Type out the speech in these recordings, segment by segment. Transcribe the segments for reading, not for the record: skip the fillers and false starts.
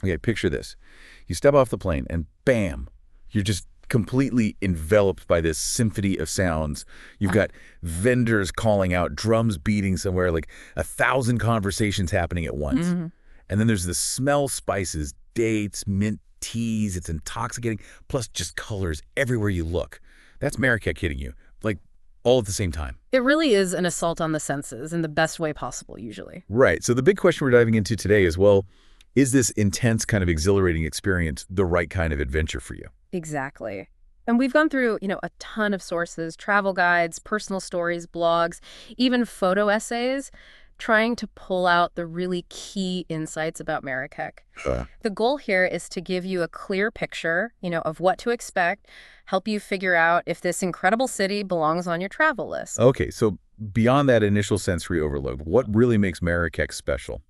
Okay, picture this. You step off the plane and bam, you're just completely enveloped by this symphony of sounds. You've got vendors calling out, drums beating somewhere, like 1,000 conversations happening at once. And then there's the smell spices, dates, mint teas. It's intoxicating, plus just colors everywhere you look. That's Marrakech hitting you, like all at the same time. It really is an assault on the senses in the best way possible, usually. Right. So the big question we're diving into today is, well, is this intense kind of exhilarating experience the right kind of adventure for you? Exactly. And we've gone through, a ton of sources, travel guides, personal stories, blogs, even photo essays, trying to pull out the really key insights about Marrakech. The goal here is to give you a clear picture, of what to expect, help you figure out if this incredible city belongs on your travel list. Okay, so beyond that initial sensory overload, what really makes Marrakech special?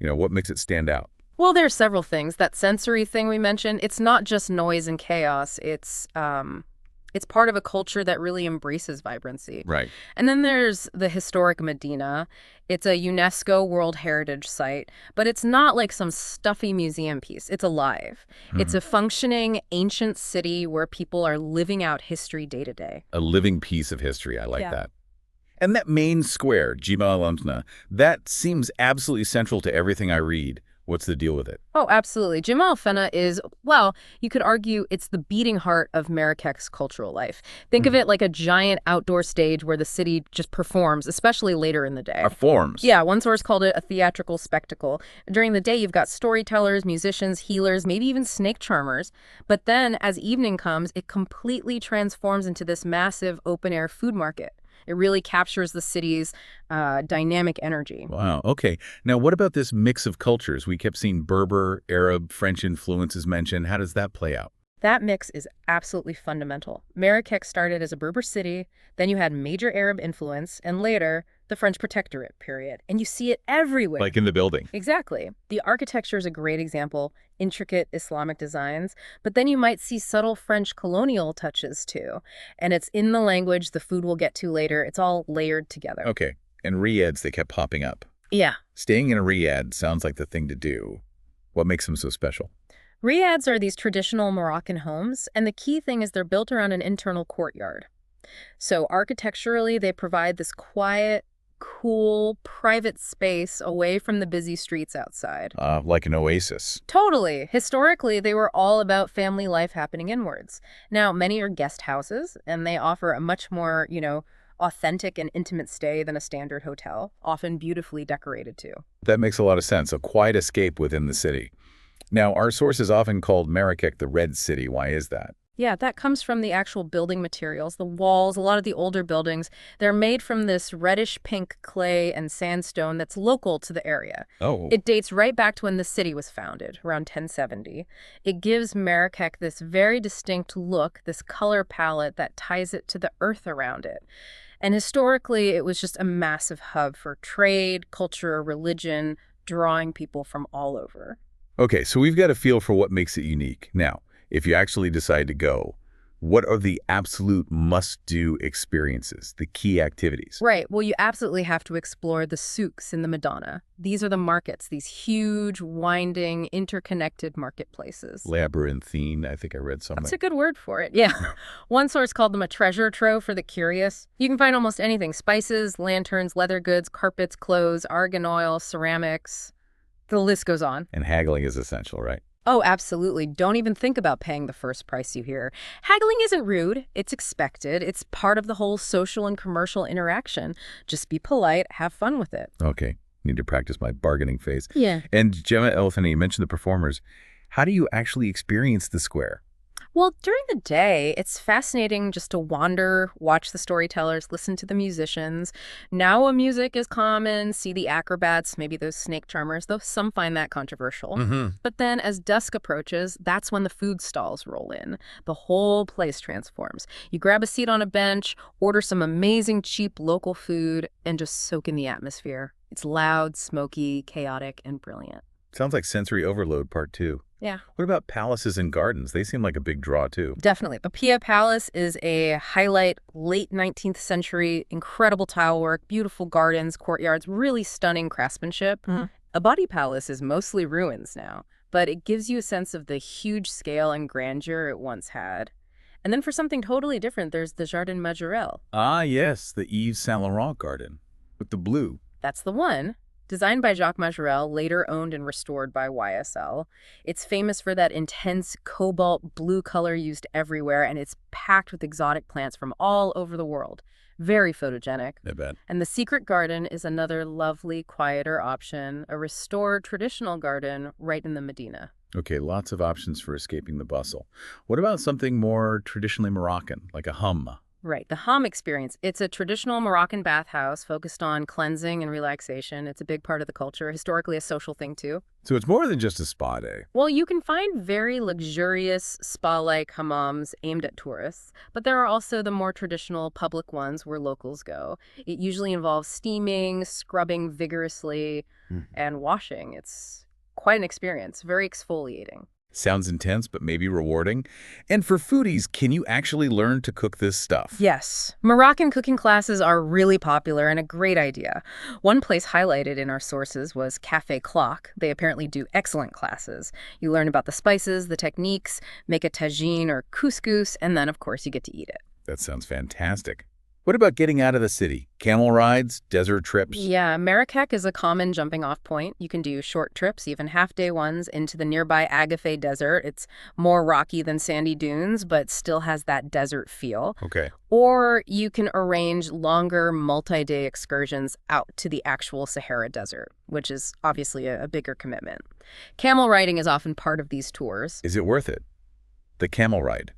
What makes it stand out? Well, there are several things. That sensory thing we mentioned, it's not just noise and chaos. It's part of a culture that really embraces vibrancy. Right. And then there's the historic Medina. It's a UNESCO World Heritage Site, but it's not like some stuffy museum piece. It's alive. It's a functioning ancient city where people are living out history day to day. A living piece of history. I like that. And that main square, Jebel el-Fna, that seems absolutely central to everything I read. What's the deal with it? Oh, absolutely. Jebel el-Fna is, well, you could argue it's the beating heart of Marrakech's cultural life. Think of it like a giant outdoor stage where the city just performs, especially later in the day. Performs? Yeah, one source called it a theatrical spectacle. During the day, you've got storytellers, musicians, healers, maybe even snake charmers. But then, as evening comes, it completely transforms into this massive open-air food market. It really captures the city's dynamic energy. Wow. Okay. Now, what about this mix of cultures? We kept seeing Berber, Arab, French influences mentioned. How does that play out? That mix is absolutely fundamental. Marrakech started as a Berber city, then you had major Arab influence, and later, the French protectorate period. And you see it everywhere. Like in the building. Exactly. The architecture is a great example, intricate Islamic designs, but then you might see subtle French colonial touches too. And it's in the language, the food we'll get to later. It's all layered together. Okay. And riads, they kept popping up. Yeah. Staying in a riad sounds like the thing to do. What makes them so special? Riads are these traditional Moroccan homes, and the key thing is they're built around an internal courtyard. So architecturally, they provide this quiet, cool, private space away from the busy streets outside. Like an oasis. Totally. Historically, they were all about family life happening inwards. Now, many are guest houses, and they offer a much more, authentic and intimate stay than a standard hotel, often beautifully decorated too. That makes a lot of sense. A quiet escape within the city. Now, our source is often called Marrakech the Red City. Why is that? Yeah, that comes from the actual building materials. The walls, a lot of the older buildings, they're made from this reddish-pink clay and sandstone that's local to the area. Oh. It dates right back to when the city was founded, around 1070. It gives Marrakech this very distinct look, this color palette that ties it to the earth around it. And historically, it was just a massive hub for trade, culture, religion, drawing people from all over. Okay, so we've got a feel for what makes it unique. Now, if you actually decide to go, what are the absolute must-do experiences, the key activities? Right. Well, you absolutely have to explore the Souks in the Madonna. These are the markets, these huge, winding, interconnected marketplaces. Labyrinthine, I think I read something. That's a good word for it, yeah. One source called them a treasure trove for the curious. You can find almost anything: spices, lanterns, leather goods, carpets, clothes, argan oil, ceramics. The list goes on. And haggling is essential, right? Oh, absolutely. Don't even think about paying the first price you hear. Haggling isn't rude. It's expected. It's part of the whole social and commercial interaction. Just be polite. Have fun with it. Okay. Need to practice my bargaining phase. Yeah. And Jebel el-Fna, you mentioned the performers. How do you actually experience the square? Well, during the day, it's fascinating just to wander, watch the storytellers, listen to the musicians. Now music is common, see the acrobats, maybe those snake charmers, though some find that controversial. But then as dusk approaches, that's when the food stalls roll in. The whole place transforms. You grab a seat on a bench, order some amazing, cheap local food, and just soak in the atmosphere. It's loud, smoky, chaotic, and brilliant. Sounds like sensory overload part 2. Yeah. What about palaces and gardens? They seem like a big draw, too. Definitely. The Pia Palace is a highlight, late 19th century, incredible tile work, beautiful gardens, courtyards, really stunning craftsmanship. Abadi Palace is mostly ruins now, but it gives you a sense of the huge scale and grandeur it once had. And then for something totally different, there's the Jardin Majorelle. Ah, yes, the Yves Saint Laurent garden with the blue. That's the one. Designed by Jacques Majorelle, later owned and restored by YSL. It's famous for that intense cobalt blue color used everywhere, and it's packed with exotic plants from all over the world. Very photogenic. I bet. And the Secret Garden is another lovely, quieter option, a restored traditional garden right in the Medina. Okay, lots of options for escaping the bustle. What about something more traditionally Moroccan, like a hum? Right, the Hamm experience. It's a traditional Moroccan bathhouse focused on cleansing and relaxation. It's a big part of the culture, historically a social thing too. So it's more than just a spa day. Well, you can find very luxurious spa-like hammams aimed at tourists, but there are also the more traditional public ones where locals go. It usually involves steaming, scrubbing vigorously, and washing. It's quite an experience, very exfoliating. Sounds intense, but maybe rewarding. And for foodies, can you actually learn to cook this stuff? Yes, Moroccan cooking classes are really popular and a great idea. One place highlighted in our sources was Café Clock. They apparently do excellent classes. You learn about the spices, the techniques, make a tagine or couscous, and then, of course, you get to eat it. That sounds fantastic. What about getting out of the city? Camel rides, desert trips? Yeah, Marrakech is a common jumping-off point. You can do short trips, even half-day ones, into the nearby Agafay Desert. It's more rocky than sandy dunes, but still has that desert feel. Okay. Or you can arrange longer multi-day excursions out to the actual Sahara Desert, which is obviously a bigger commitment. Camel riding is often part of these tours. Is it worth it? The camel ride.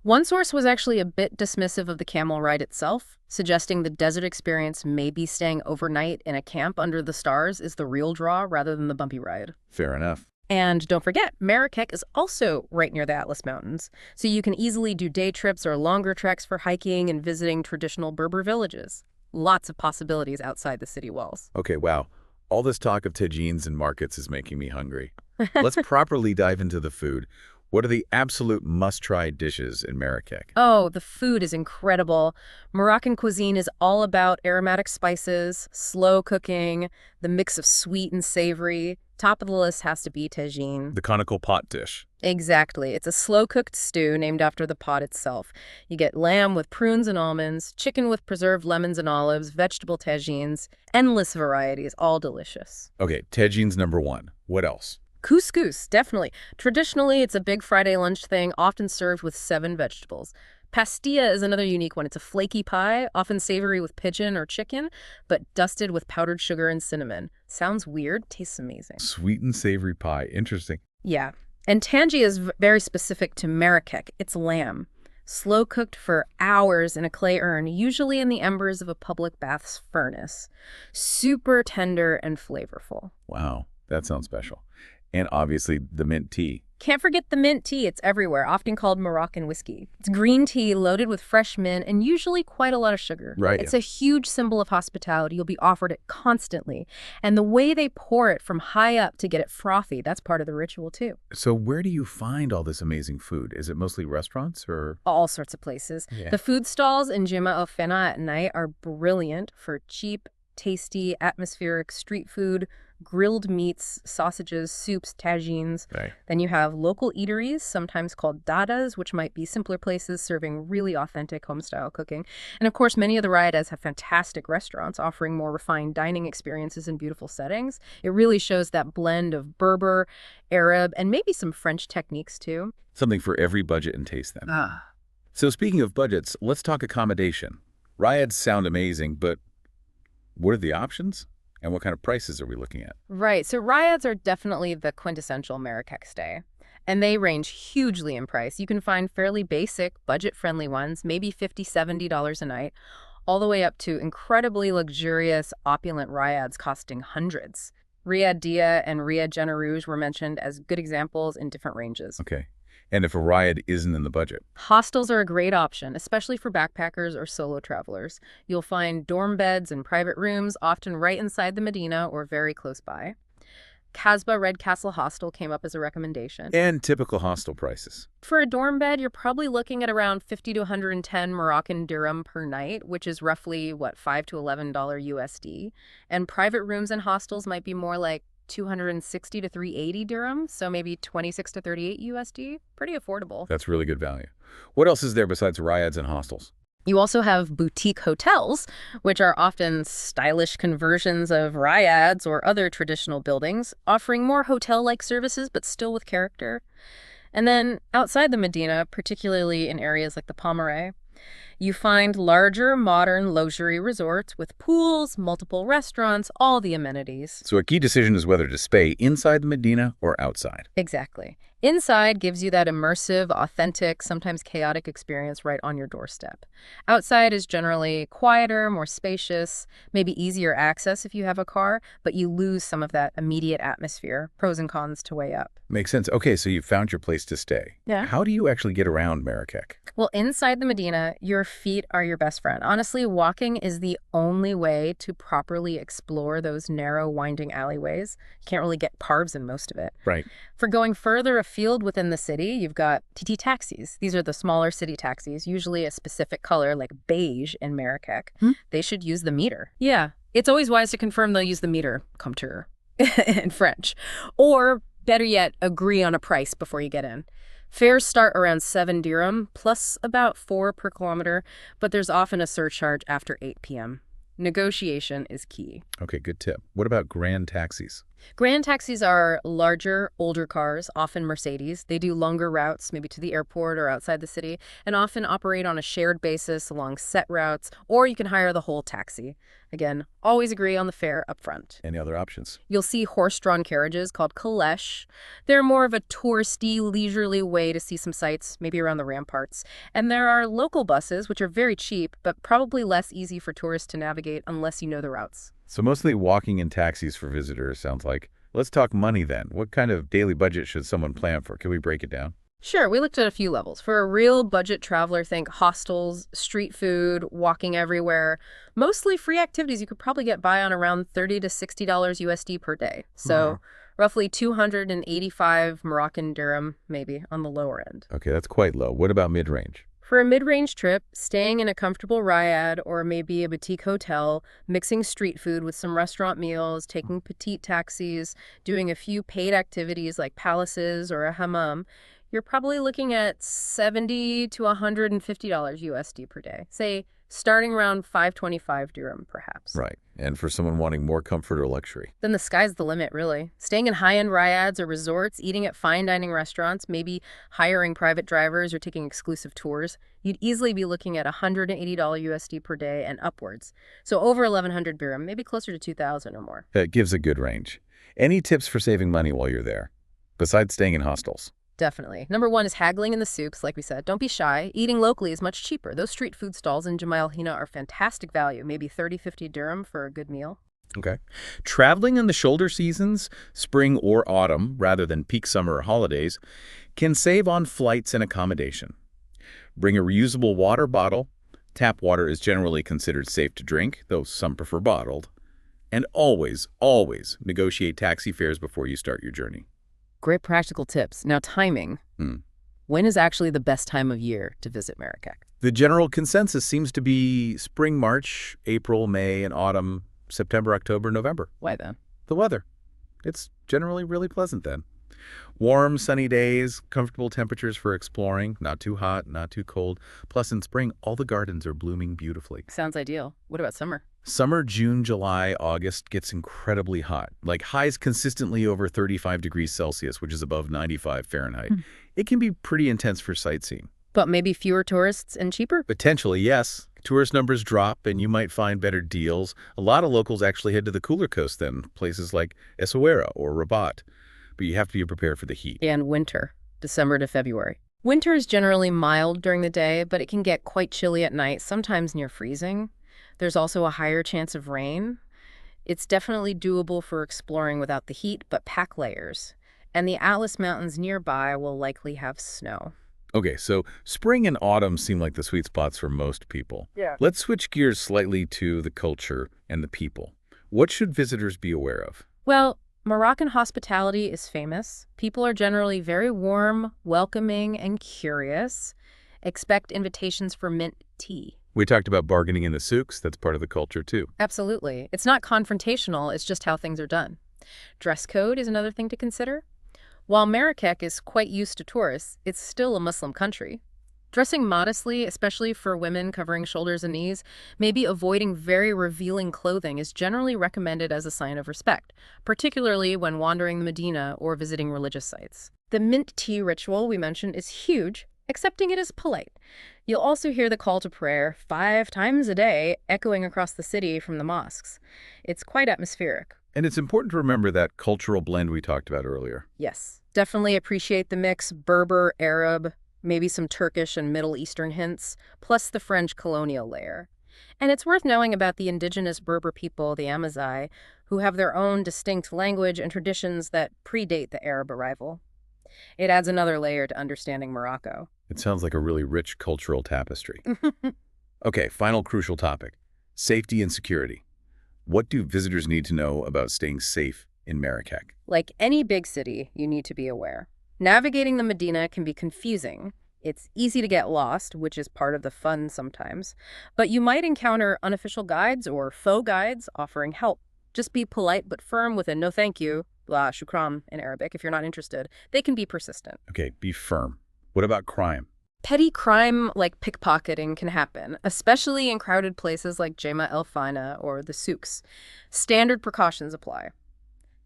One source was actually a bit dismissive of the camel ride itself, suggesting the desert experience maybe staying overnight in a camp under the stars is the real draw rather than the bumpy ride. Fair enough. And don't forget, Marrakech is also right near the Atlas Mountains, so you can easily do day trips or longer treks for hiking and visiting traditional Berber villages. Lots of possibilities outside the city walls. Okay, wow. All this talk of tagines and markets is making me hungry. Let's properly dive into the food. What are the absolute must-try dishes in Marrakech? Oh, the food is incredible. Moroccan cuisine is all about aromatic spices, slow cooking, the mix of sweet and savory. Top of the list has to be tagine. The conical pot dish. Exactly. It's a slow-cooked stew named after the pot itself. You get lamb with prunes and almonds, chicken with preserved lemons and olives, vegetable tagines, endless varieties, all delicious. Okay, tagine's number one. What else? Couscous, definitely. Traditionally, it's a big Friday lunch thing, often served with 7 vegetables. Pastilla is another unique one. It's a flaky pie, often savory with pigeon or chicken, but dusted with powdered sugar and cinnamon. Sounds weird, tastes amazing. Sweet and savory pie. Interesting. Yeah. And tangi is very specific to Marrakech. It's lamb. Slow cooked for hours in a clay urn, usually in the embers of a public bath's furnace. Super tender and flavorful. Wow, that sounds special. And obviously the mint tea. Can't forget the mint tea. It's everywhere, often called Moroccan whiskey. It's green tea loaded with fresh mint and usually quite a lot of sugar. Right. It's a huge symbol of hospitality. You'll be offered it constantly. And the way they pour it from high up to get it frothy, that's part of the ritual too. So where do you find all this amazing food? Is it mostly restaurants or? All sorts of places. Yeah. The food stalls in el-Fna at night are brilliant for cheap, tasty, atmospheric street food, grilled meats, sausages, soups, tagines. Right. Then you have local eateries, sometimes called dadas, which might be simpler places serving really authentic home-style cooking. And of course, many of the riadas have fantastic restaurants offering more refined dining experiences in beautiful settings. It really shows that blend of Berber, Arab, and maybe some French techniques too. Something for every budget and taste then. So speaking of budgets, let's talk accommodation. Riads sound amazing, but what are the options? And what kind of prices are we looking at? Right. So riads are definitely the quintessential Marrakech stay. And they range hugely in price. You can find fairly basic, budget-friendly ones, maybe $50, $70 a night, all the way up to incredibly luxurious, opulent riads costing hundreds. Riad Dia and Riad Jana Rouge were mentioned as good examples in different ranges. Okay. And if a riad isn't in the budget? Hostels are a great option, especially for backpackers or solo travelers. You'll find dorm beds and private rooms, often right inside the Medina or very close by. Casbah Red Castle Hostel came up as a recommendation. And typical hostel prices. For a dorm bed, you're probably looking at around 50 to 110 Moroccan dirham per night, which is roughly, $5 to $11 USD. And private rooms and hostels might be more like 260 to 380 dirham, so maybe 26 to 38 USD. Pretty affordable. That's really good value. What else is there besides ryads and hostels? You also have boutique hotels, which are often stylish conversions of ryads or other traditional buildings, offering more hotel-like services but still with character. And then outside the Medina, particularly in areas like the Palmyra, you find larger, modern luxury resorts with pools, multiple restaurants, all the amenities. So a key decision is whether to stay inside the Medina or outside. Exactly. Inside gives you that immersive, authentic, sometimes chaotic experience right on your doorstep. Outside is generally quieter, more spacious, maybe easier access if you have a car, but you lose some of that immediate atmosphere. Pros and cons to weigh up. Makes sense. Okay, so you've found your place to stay. Yeah. How do you actually get around Marrakech? Well, inside the Medina, your feet are your best friend. Honestly, walking is the only way to properly explore those narrow, winding alleyways. You can't really get parves in most of it. Right. For going further afield within the city, you've got TT taxis. These are the smaller city taxis, usually a specific color like beige in Marrakech. They should use the meter. Yeah, it's always wise to confirm they'll use the meter, compteur, in French. Or, better yet, agree on a price before you get in. Fares start around 7 dirham, plus about 4 per kilometer, but there's often a surcharge after 8 p.m. Negotiation is key. Okay, good tip. What about grand taxis? Grand taxis are larger, older cars, often Mercedes. They do longer routes, maybe to the airport or outside the city, and often operate on a shared basis along set routes, or you can hire the whole taxi. Again, always agree on the fare up front. Any other options? You'll see horse-drawn carriages called caleche. They're more of a touristy, leisurely way to see some sights, maybe around the ramparts. And there are local buses, which are very cheap, but probably less easy for tourists to navigate unless you know the routes. So mostly walking in taxis for visitors sounds like. Let's talk money then. What kind of daily budget should someone plan for? Can we break it down? Sure, we looked at a few levels. For a real budget traveler, think hostels, street food, walking everywhere. Mostly free activities you could probably get by on around $30 to $60 USD per day. So roughly 285 Moroccan dirham, maybe, on the lower end. Okay, that's quite low. What about mid-range? For a mid-range trip, staying in a comfortable riad or maybe a boutique hotel, mixing street food with some restaurant meals, taking petite taxis, doing a few paid activities like palaces or a hammam, you're probably looking at $70 to $150 USD per day. Say, starting around 525 dirham, perhaps. Right. And for someone wanting more comfort or luxury? Then the sky's the limit, really. Staying in high-end riads or resorts, eating at fine dining restaurants, maybe hiring private drivers or taking exclusive tours, you'd easily be looking at $180 USD per day and upwards. So over 1,100 dirham, maybe closer to 2,000 or more. That gives a good range. Any tips for saving money while you're there, besides staying in hostels? Definitely. Number one is haggling in the souks, like we said. Don't be shy. Eating locally is much cheaper. Those street food stalls in el-Fna are fantastic value, maybe 30, 50 dirham for a good meal. Okay. Traveling in the shoulder seasons, spring or autumn, rather than peak summer or holidays, can save on flights and accommodation. Bring a reusable water bottle. Tap water is generally considered safe to drink, though some prefer bottled. And always, always negotiate taxi fares before you start your journey. Great practical tips. Now, timing. When is actually the best time of year to visit Marrakech? The general consensus seems to be spring, March, April, May, and autumn, September, October, November. Why then? The weather. It's generally really pleasant then. Warm, sunny days, comfortable temperatures for exploring, not too hot, not too cold. Plus, in spring, all the gardens are blooming beautifully. Sounds ideal. What about summer? Summer, June, July, August gets incredibly hot, like highs consistently over 35 degrees Celsius, which is above 95 Fahrenheit. It can be pretty intense for sightseeing. But maybe fewer tourists and cheaper? Potentially, yes. Tourist numbers drop and you might find better deals. A lot of locals actually head to the cooler coast then, places like Essaouira or Rabat. But you have to be prepared for the heat. And winter, December to February. Winter is generally mild during the day, but it can get quite chilly at night, sometimes near freezing. There's also a higher chance of rain. It's definitely doable for exploring without the heat, but pack layers. And the Atlas Mountains nearby will likely have snow. Okay, so spring and autumn seem like the sweet spots for most people. Yeah. Let's switch gears slightly to the culture and the people. What should visitors be aware of? Well, Moroccan hospitality is famous. People are generally very warm, welcoming, and curious. Expect invitations for mint tea. We talked about bargaining in the souks. That's part of the culture, too. Absolutely. It's not confrontational, it's just how things are done. Dress code is another thing to consider. While Marrakech is quite used to tourists, it's still a Muslim country. Dressing modestly, especially for women covering shoulders and knees, maybe avoiding very revealing clothing is generally recommended as a sign of respect, particularly when wandering the Medina or visiting religious sites. The mint tea ritual we mentioned is huge. Accepting it is polite. You'll also hear the call to prayer 5 times a day echoing across the city from the mosques. It's quite atmospheric. And it's important to remember that cultural blend we talked about earlier. Yes, definitely appreciate the mix Berber, Arab, maybe some Turkish and Middle Eastern hints, plus the French colonial layer. And it's worth knowing about the indigenous Berber people, the Amazigh, who have their own distinct language and traditions that predate the Arab arrival. It adds another layer to understanding Morocco. It sounds like a really rich cultural tapestry. Okay, final crucial topic, safety and security. What do visitors need to know about staying safe in Marrakech? Like any big city, you need to be aware. Navigating the Medina can be confusing. It's easy to get lost, which is part of the fun sometimes. But you might encounter unofficial guides or faux guides offering help. Just be polite but firm with a no thank you, la shukran in Arabic, if you're not interested. They can be persistent. Okay, be firm. What about crime? Petty crime like pickpocketing can happen, especially in crowded places like Jema el-Fna or the Souks. Standard precautions apply.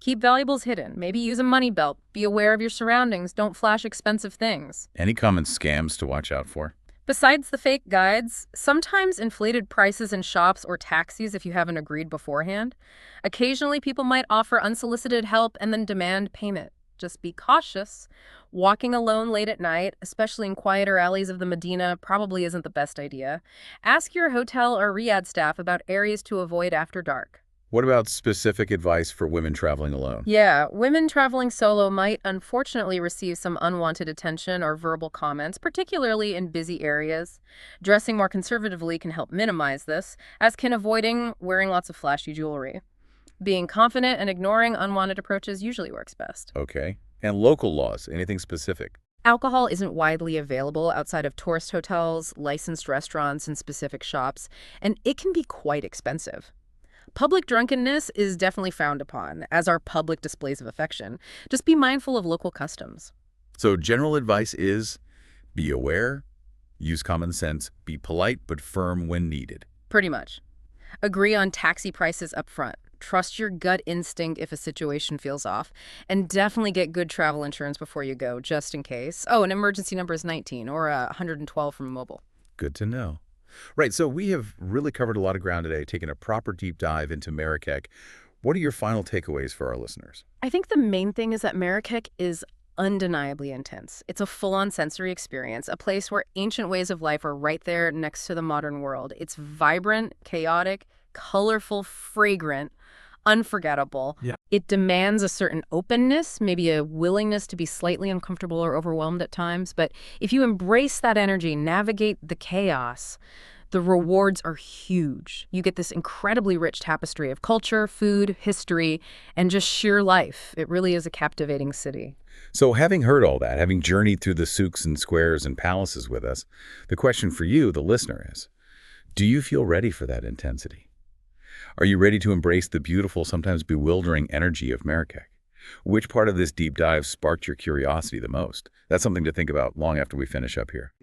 Keep valuables hidden. Maybe use a money belt. Be aware of your surroundings. Don't flash expensive things. Any common scams to watch out for? Besides the fake guides, sometimes inflated prices in shops or taxis if you haven't agreed beforehand. Occasionally, people might offer unsolicited help and then demand payment. Just be cautious. Walking alone late at night, especially in quieter alleys of the Medina, probably isn't the best idea. Ask your hotel or riad staff about areas to avoid after dark. What about specific advice for women traveling alone? Yeah, women traveling solo might unfortunately receive some unwanted attention or verbal comments, particularly in busy areas. Dressing more conservatively can help minimize this, as can avoiding wearing lots of flashy jewelry. Being confident and ignoring unwanted approaches usually works best. Okay. And local laws, anything specific? Alcohol isn't widely available outside of tourist hotels, licensed restaurants, and specific shops, and it can be quite expensive. Public drunkenness is definitely frowned upon, as are public displays of affection. Just be mindful of local customs. So general advice is be aware, use common sense, be polite but firm when needed. Pretty much. Agree on taxi prices up front. Trust your gut instinct if a situation feels off. And definitely get good travel insurance before you go, just in case. Oh, an emergency number is 19 or 112 from mobile. Good to know. Right, so we have really covered a lot of ground today, taking a proper deep dive into Marrakech. What are your final takeaways for our listeners? I think the main thing is that Marrakech is undeniably intense. It's a full-on sensory experience, a place where ancient ways of life are right there next to the modern world. It's vibrant, chaotic, colorful, fragrant, unforgettable. Yeah. It demands a certain openness, maybe a willingness to be slightly uncomfortable or overwhelmed at times. But if you embrace that energy, navigate the chaos, the rewards are huge. You get this incredibly rich tapestry of culture, food, history, and just sheer life. It really is a captivating city. So having heard all that, having journeyed through the souks and squares and palaces with us, the question for you, the listener, is, do you feel ready for that intensity? Are you ready to embrace the beautiful, sometimes bewildering energy of Marrakech? Which part of this deep dive sparked your curiosity the most? That's something to think about long after we finish up here.